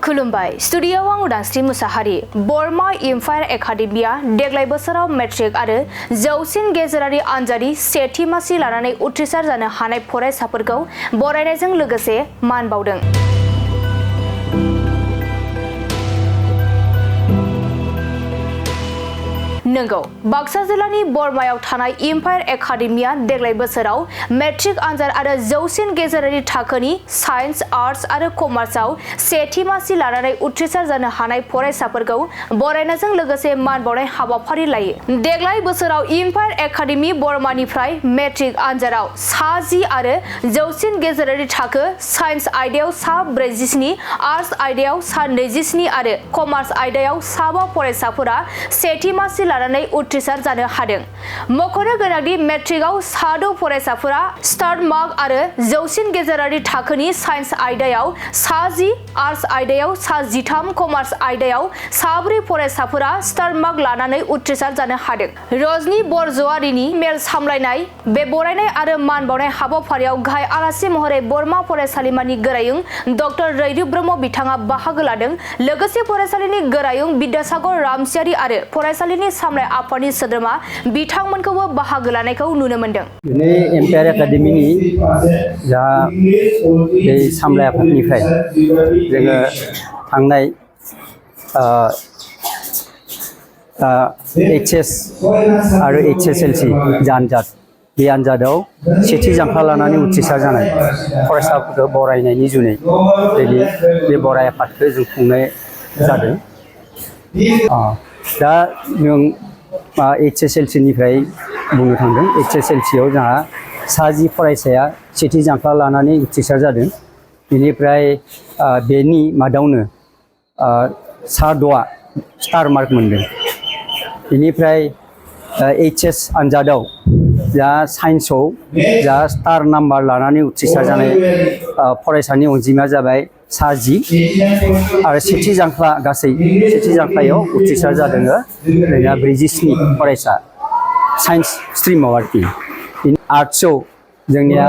खुलुमबाय स्टुडियोआव आं उदांस्रि मुसाहारि बर्मा एम्पायर एकाडेमिया देग्लाय बोसोराव मेट्रिक आरो जौसिन गेजेरारि आनजादनि सेथि मासि लानानै उथ्रिसार जानो हानाय फरायसाफोरखौ बरायनायजों लोगोसे मान बावदों। नंगौ बाक्सा जिल्लानि बर्मायाव थानाय एम्पायर एकाडेमिया देग्लाय बोसोराव मेट्रिक आनजाद आरो जौसिन गेजेरारि थाखोनि साइन्स आर्ट्स आरो कमार्सआव सेथि मासि लानानै उथ्रिसार जानो हानाय फरायसाफोरखौ बरायनायजों लोगोसे मान बावनाय हाबाफारि लायो। देग्लाय बोसोराव एम्पायर एकाडेमि बर्मानिफ्राय मेट्रिक आनजादाव सा10 आरो जौसिन गेजेरारि थाखो साइन्स आयदायाव सा47, आर्ट्स आयदायाव सा27 आरो कमार्स आयदायाव सा5 फरायसाफोरा सेथि मासि लानानै उथ्रिसार जानो हादों। मख'नो गोनांदि मेट्रिकआव सा6 फरायसाफोरा स्टार मार्क आरो जौसिन गेजेरारि थाखोनि साइन्स आयदायाव सा10, आर्ट्स आयदायाव सा13, कमार्स आयदायाव सा4 फरायसाफोरा स्टार मार्क लानानै उथ्रिसार जानो हादों। रजनी बरज'वारिनि मेल सामलायनाय बे बरायनाय आरो मान बावनाय हाबाफारियाव गाहाय आलासि महरै बर्मा फरायसालिमानि गोरायुं डक्टर रैरुब ब्रह्म बिथाङा बाहागो लादों। लोगोसे फरायसालिनि गोरायुं विद्यासागर रामसियारि आरो फरायसालिनि सामलाय आफादनि सोद्रोमा बिथांमोनखौबो बाहागो लानायखौ नुनो मोनदों। एम्पायर एकाडेमिनि जा बे सामलाय आफादनिफ्राय जोङो थांनाय HS आरो HSLC आनजाद बे आनजादाव सेथि जांख्ला लानानै उथ्रिसार जानाय फरायसाफोरखौ बरायनायनि जुनै बे बराय आफादखौ जों खुंनाय जादों। दा जों HSLC-निफ्राय बुंनो थांदों। HSLC-आव जोंहा सा10 फरायसाया सेथि जांख्ला लानानै उथ्रिसार जादों। बेनिफ्राय बेनि मादावनो सा6आ स्टार मार्क मोनदों। बेनिफ्राय HS आनजादाव जा साइन्सआव जा स्टार नाम्बार लानानै उथ्रिसार जानाय फरायसानि अनजिमाया जाबाय सा10 आरो सेथि जांख्ला गासै सेथि जांख्लायाव उथ्रिसार जादों जोंना 47 फरायसा साइन्स स्ट्रिमाव आरोखि। आर्ट्सआव जोंनिया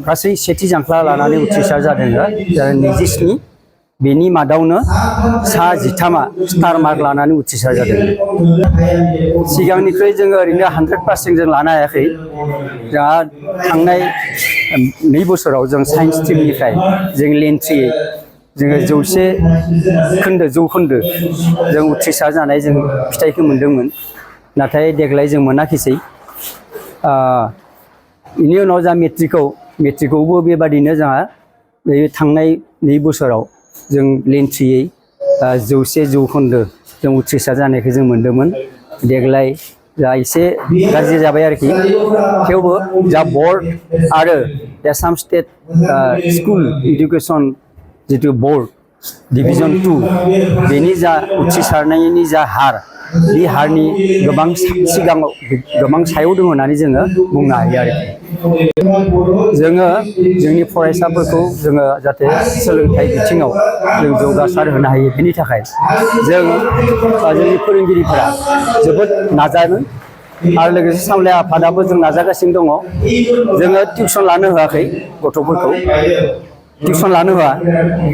गासै सेथि जांख्ला लानानै उथ्रिसार जादों 27, बेनि मादावनो सा13आ स्टार मार्क लानानै उथ्रिसार जादों। सिगांनिख्रुइ जोङो ओरैनो 100% जों लानो हायाखै। जोंहा थांनाय 2 बोसोराव जों साइन्स स्ट्रिमनिफ्राय जों लेन्ट्रियै जोङो 100 जौखोन्दो जों उथ्रिसार जानाय जों फिथाइखौ मोन्दोंमोन। नाथाय देग्लाय जों मोनाखिसै। बेनि उनाव जा मेट्रिकआवबो बेबादिनो जोंहा थांनाय 2 बोसोराव जों लेन्ट्रियै 100 जौखोन्दो जों उथ्रिसार जानायखौ जों मोन्दोंमोन। देग्लाय जा एसे गाज्रि जाबाय आरोखि। थेवबो जा बर्ड आरो आसाम स्टेट स्कुल एडुकेसन जितु बर्ड डिभिजन 2 बेनि जा उथ्रिसारनायनि जा हार, बे हारनि गोबां सिगाङाव गोबां सायाव दङ होननानै जोङो बुंनो हायो आरोखि। जोङो जोंनि फरायसाफोरखौ जोङो जाहाथे सोलोंथाइ बिथिङाव जों जौगासार होनो हायो, बेनि थाखाय जोंनि फोरोंगिरिफोरा जोबोद नाजादों आरो लोगोसे सामलाय आफादाबो जों नाजागासिनो दङ। जोङो टिउसन लानो होआखै, गथ'फोरखौ टिउसन लानो होआ।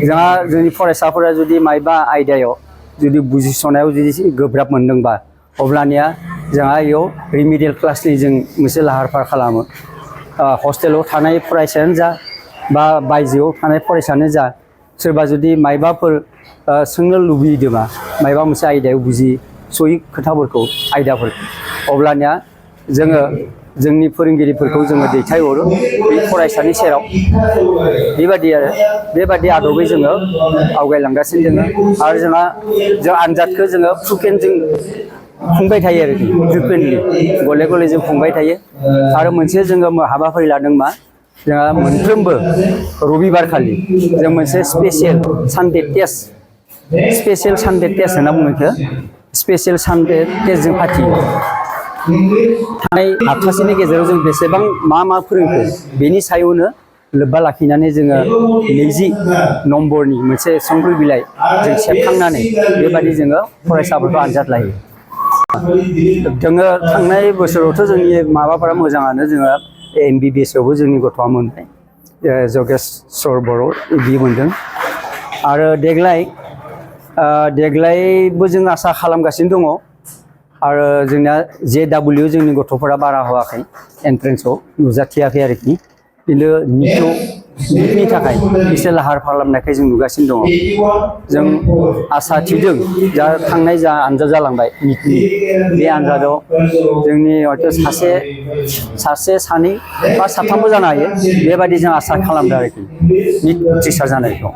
जोंहा जोंनि फरायसाफोरा जुदि मायबा आयदायाव जुदि बुजिस'नायाव जुदि गोब्राब मोनदोंबा, अब्लानिया जोंहा बेयाव रिमिडियेल क्लासनि जों मोनसे लाहार फाहार खालामो। हस्टेलाव थानाय फरायसायानो जा बा बायजोआव थानाय फरायसायानो जा, सोरबा जुदि मायबाफोर सोंनो लुबैदोंबा मायबा मोनसे आयदायाव बुजिस'यै खोथाफोरखौ आयदाफोरखौ, अब्लानिया जोङो जोंनि फोरोंगिरिफोरखौ जोङो दैथायहरो बे फरायसानि सेराव। बेबादि आदबै जोङो आवगायलांगासिनो दोङो। आरो जों आनजादखौ जोङो फ्रिकुवेन्टजों खुंबाय थायो आरोखि। फ्रिकुवेन्टलि गले गले जों खुंबाय थायो। आरो मोनसे जोङो हाबाफारि लादों मा, जोंहा मोनफ्रोमबो रबिबारखालि जों मोनसे स्पेसियेल सानडे टेस्ट होनना बुङो बेखौ। स्पेसियेल सानडे टेस्ट जों फाथियो। थांनाय हप्तासेनि गेजेराव जों बेसेबां मा फोरोंखो बेनि सायावनो लोब्बा लाखिनानै जोङो 20 नम्बरनि मोनसे सुंद'यै बिलाइ जों सेबखांनानै बेबादि जोङो फरायसाफोरखौ आनजाद लायो। जोङो थांनाय बोसोरावथ' जोंनि माबाफोरा मोजाङानो। जोङो MBBS आवबो जोंनि गथ'आ मोनबाय। जगेश्वर बर' बि मोनदों। आरो देग्लायबो जों आसा खालामगासिनो दङ आरो जोंना JW जोंनि गथ'फोरा बारा होआखै एन्ट्रेन्सआव नुजाथियाखै आरोखि खिन्थु निटनि थाखाय एसे लाहार खालामनायखौ जों नुगासिनो दङ जों आसा थिदों जा थांनाय जा आनजाद जालांबाय निटनि बे आनजादाव जोंनि हयथ' सासे सानै बा साथामबो जानो हायो बेबायदि जों आसा खालामदों आरोखि निट उथ्रिसार जानायखौ